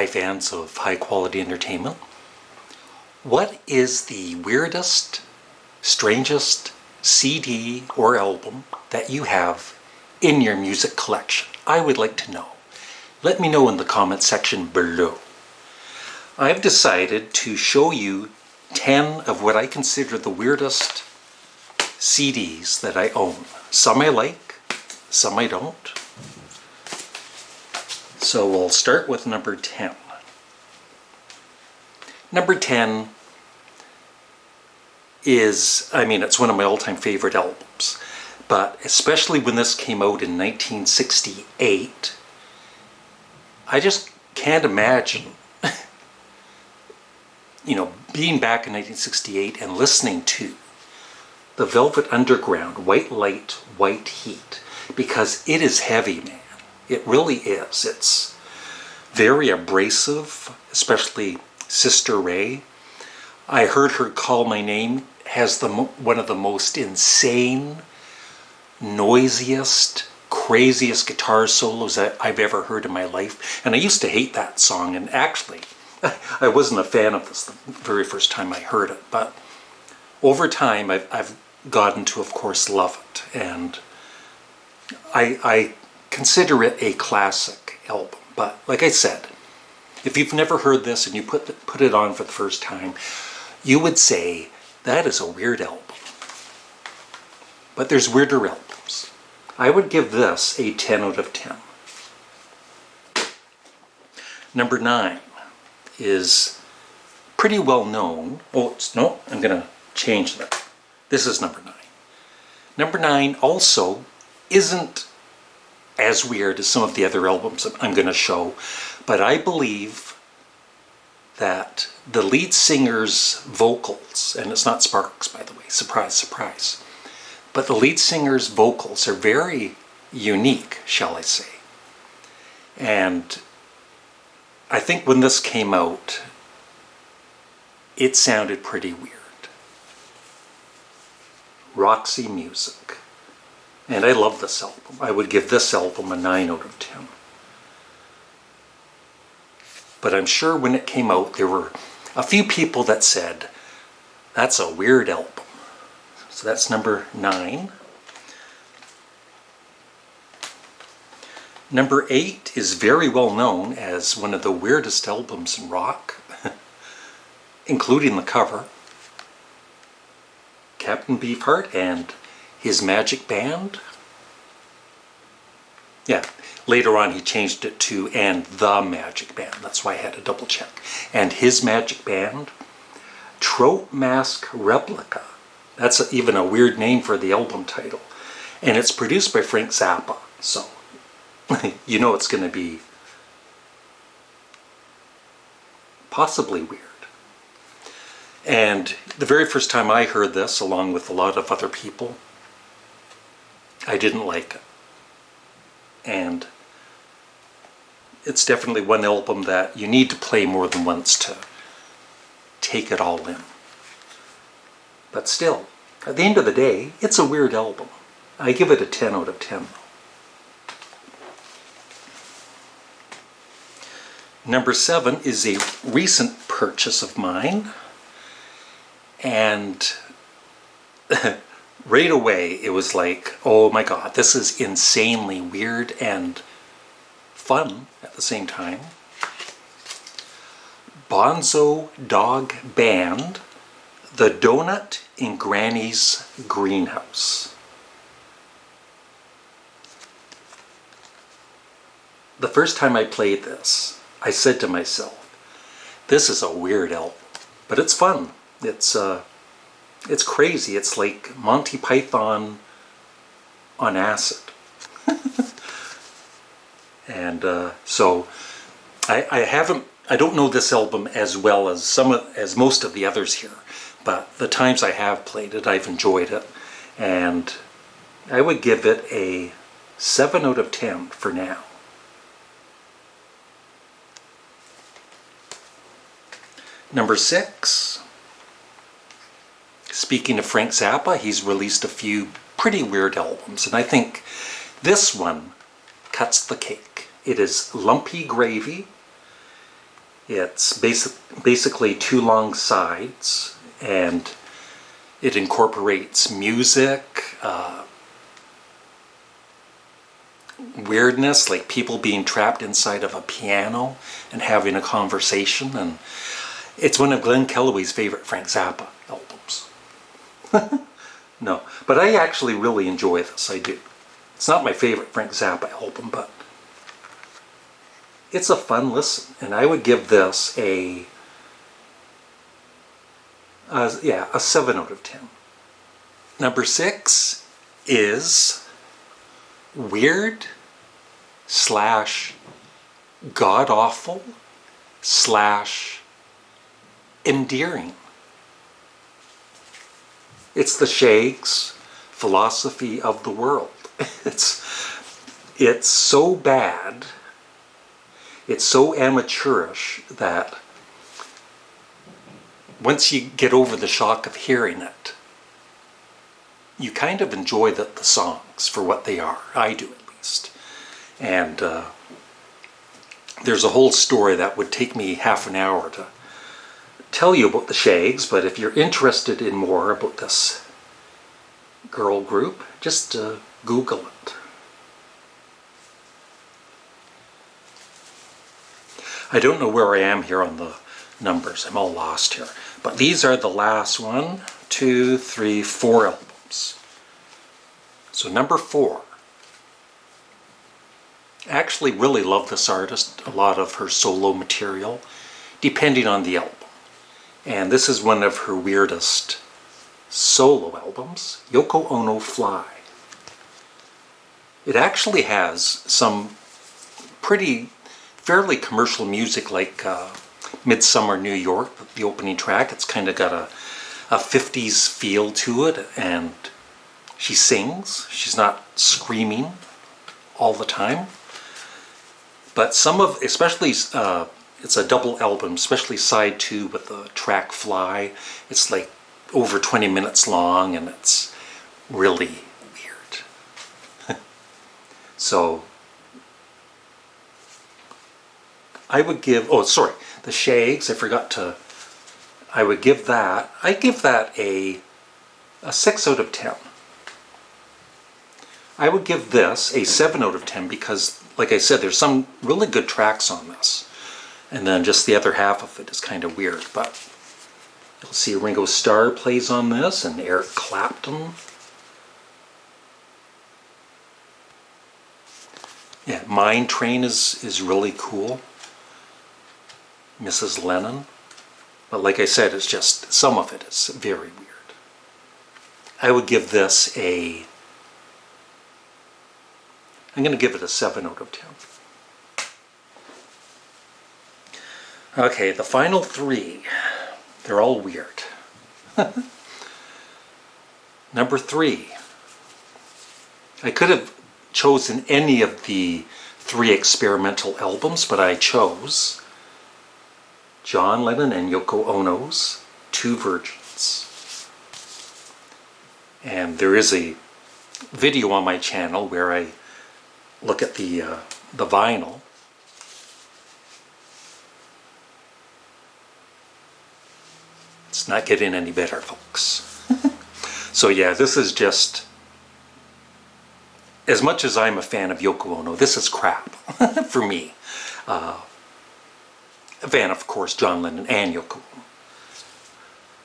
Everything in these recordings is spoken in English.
Hi fans of high quality entertainment. What is the weirdest, strangest CD or album that you have in your music collection? I would like to know. Let me know in the comment section below. I've decided to show you 10 of what I consider the weirdest CDs that I own. Some I like, some I don't. So we'll start with number 10. Number 10 is, it's one of my all-time favorite albums. But especially when this came out in 1968, I just can't imagine, being back in 1968 and listening to the Velvet Underground, White Light, White Heat, because it is heavy, man. It really is. It's very abrasive, especially Sister Ray. I heard her Call My Name has one of the most insane, noisiest, craziest guitar solos that I've ever heard in my life. And I used to hate that song, and actually, I wasn't a fan of this the very first time I heard it. But over time, I've gotten to, of course, love it. And I consider it a classic album. But like I said, if you've never heard this and you put it on for the first time, you would say, that is a weird album. But there's weirder albums. I would give this a 10 out of 10. Number 9 is pretty well known. No, I'm going to change that. This is number 9. Number 9 also isn't as weird as some of the other albums I'm going to show, but I believe that the lead singer's vocals, and it's not Sparks, by the way, surprise, surprise, but the lead singer's vocals are very unique, shall I say. And I think when this came out, it sounded pretty weird. Roxy Music. And I love this album. I would give this album a 9 out of 10. But I'm sure when it came out, there were a few people that said, that's a weird album. So that's number 9. Number 8 is very well known as one of the weirdest albums in rock, including the cover. Captain Beefheart and His Magic Band. Yeah, later on he changed it to And the Magic Band. That's why I had to double check. And His Magic Band. Trope Mask Replica. That's even a weird name for the album title. And it's produced by Frank Zappa. So, you know it's going to be possibly weird. And the very first time I heard this, along with a lot of other people, I didn't like it. And it's definitely one album that you need to play more than once to take it all in. But still, at the end of the day, it's a weird album. I give it a 10 out of 10. Number 7 is a recent purchase of mine. And right away, it was like, oh my God, this is insanely weird and fun at the same time. Bonzo Dog Band, The Donut in Granny's Greenhouse. The first time I played this, I said to myself, this is a weird album, but it's fun. It's crazy. It's like Monty Python on acid. And so I don't know this album as well as most of the others here, but the times I have played it, I've enjoyed it, and I would give it a 7 out of 10 for now. Number 6. Speaking of Frank Zappa, he's released a few pretty weird albums, and I think this one cuts the cake. It is Lumpy Gravy, It's basically 2 long sides, and it incorporates music, weirdness, like people being trapped inside of a piano and having a conversation. And it's one of Glenn Kellaway's favorite Frank Zappa albums. No, but I actually really enjoy this, I do. It's not my favorite Frank Zappa album, but it's a fun listen, and I would give this a 7 out of 10. Number 6 is weird / god-awful / endearing. It's the Shaggs' Philosophy of the World. It's so bad, it's so amateurish that once you get over the shock of hearing it, you kind of enjoy the songs for what they are. I do, at least. And there's a whole story that would take me half an hour to tell you about the Shaggs, but if you're interested in more about this girl group, just Google it. I don't know where I am here on the numbers. I'm all lost here. But these are the last 1, 2, 3, 4 albums. So number 4. I actually really love this artist, a lot of her solo material, depending on the album. And this is one of her weirdest solo albums, Yoko Ono Fly. It actually has some fairly commercial music, like Midsummer New York, the opening track. It's kind of got a 50s feel to it, and she sings. She's not screaming all the time. But especially, it's a double album, especially side 2 with the track Fly. It's like over 20 minutes long, and it's really weird. So I would give, the Shaggs, I would give that a 6 out of 10. I would give this a 7 out of 10 because, like I said, there's some really good tracks on this. And then just the other half of it is kind of weird. But you'll see Ringo Starr plays on this, and Eric Clapton. Yeah, Mine Train is really cool. Mrs. Lennon. But like I said, it's just, some of it is very weird. I would give this I'm going to give it a 7 out of 10. Okay, the final 3. They're all weird. Number 3. I could have chosen any of the 3 experimental albums, but I chose John Lennon and Yoko Ono's 2 Virgins. And there is a video on my channel where I look at the vinyl. It's not getting any better, folks. So yeah, this is just, as much as I'm a fan of Yoko Ono, this is crap for me. A fan, of course, John Lennon and Yoko Ono.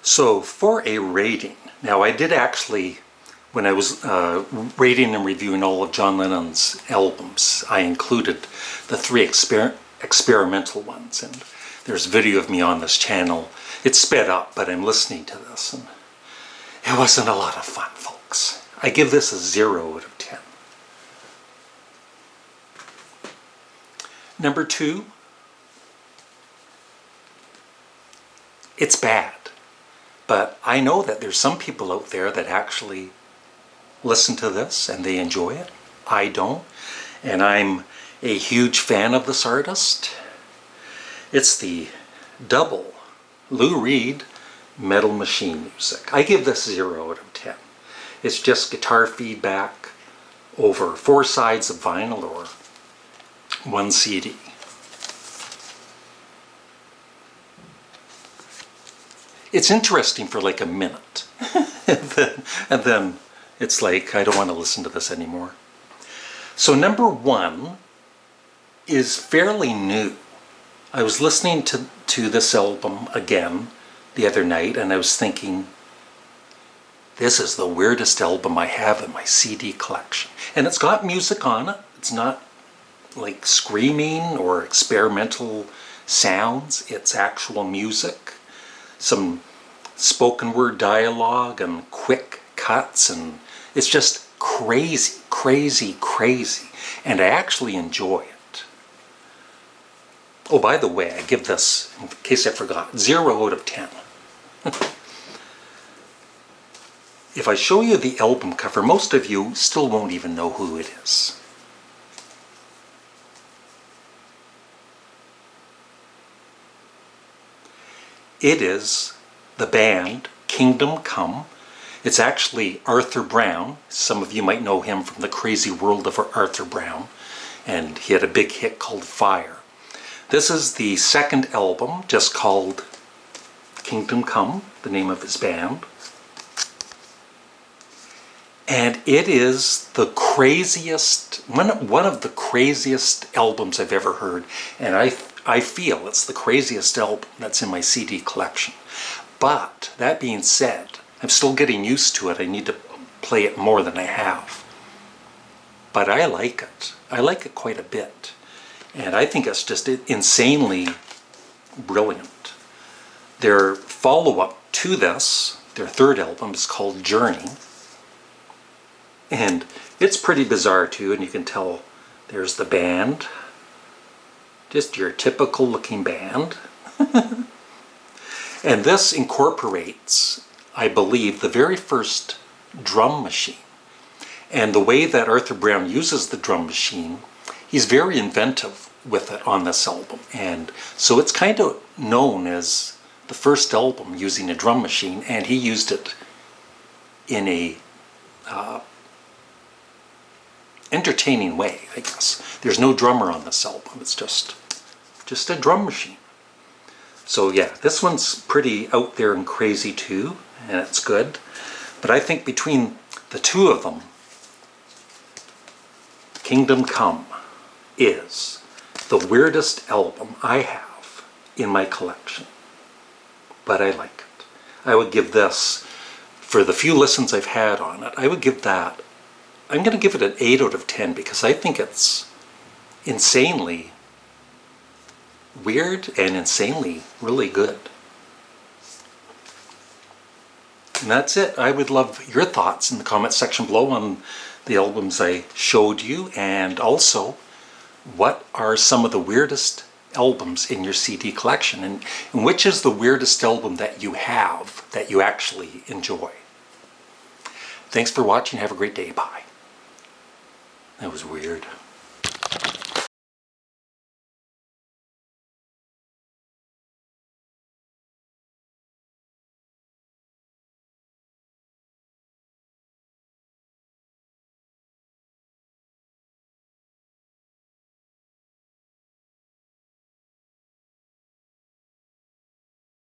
So for a rating, now I did actually, when I was rating and reviewing all of John Lennon's albums, I included the 3 experimental ones, and there's a video of me on this channel. It's sped up, but I'm listening to this, and it wasn't a lot of fun, folks. I give this a 0 out of 10. Number 2, it's bad, but I know that there's some people out there that actually listen to this and they enjoy it. I don't, and I'm a huge fan of this artist. It's the double Lou Reed Metal Machine music. I give this 0 out of 10. It's just guitar feedback over 4 sides of vinyl or 1 CD. It's interesting for like a minute. and then it's like, I don't want to listen to this anymore. So number 1 is fairly new. I was listening to this album again the other night, and I was thinking, this is the weirdest album I have in my CD collection. And it's got music on it. It's not like screaming or experimental sounds. It's actual music. Some spoken word dialogue and quick cuts, and it's just crazy, crazy, crazy. And I actually enjoy it. Oh, by the way, I give this, in case I forgot, 0 out of 10. If I show you the album cover, most of you still won't even know who it is. It is the band Kingdom Come. It's actually Arthur Brown. Some of you might know him from The Crazy World of Arthur Brown, and he had a big hit called Fire. This is the second album, just called Kingdom Come, the name of his band. And it is the craziest, one of the craziest albums I've ever heard. And I feel it's the craziest album that's in my CD collection. But that being said, I'm still getting used to it. I need to play it more than I have. But I like it. I like it quite a bit. And I think it's just insanely brilliant. Their follow-up to this, their third album, is called Journey. And it's pretty bizarre too, and you can tell there's the band. Just your typical looking band. And this incorporates, I believe, the very first drum machine. And the way that Arthur Brown uses the drum machine, he's very inventive with it on this album. And so it's kind of known as the first album using a drum machine, and he used it in a entertaining way, I guess. There's no drummer on this album. It's just a drum machine. So yeah, this one's pretty out there and crazy too, and it's good. But I think between the two of them, Kingdom Come is the weirdest album I have in my collection. But I like it. I would give this, for the few listens I've had on it, I would give that, I'm going to give it an 8 out of 10 because I think it's insanely weird and insanely really good. And that's it. I would love your thoughts in the comment section below on the albums I showed you, and also what are some of the weirdest albums in your CD collection, and which is the weirdest album that you have that you actually enjoy. Thanks for watching. Have a great day. Bye. That was weird.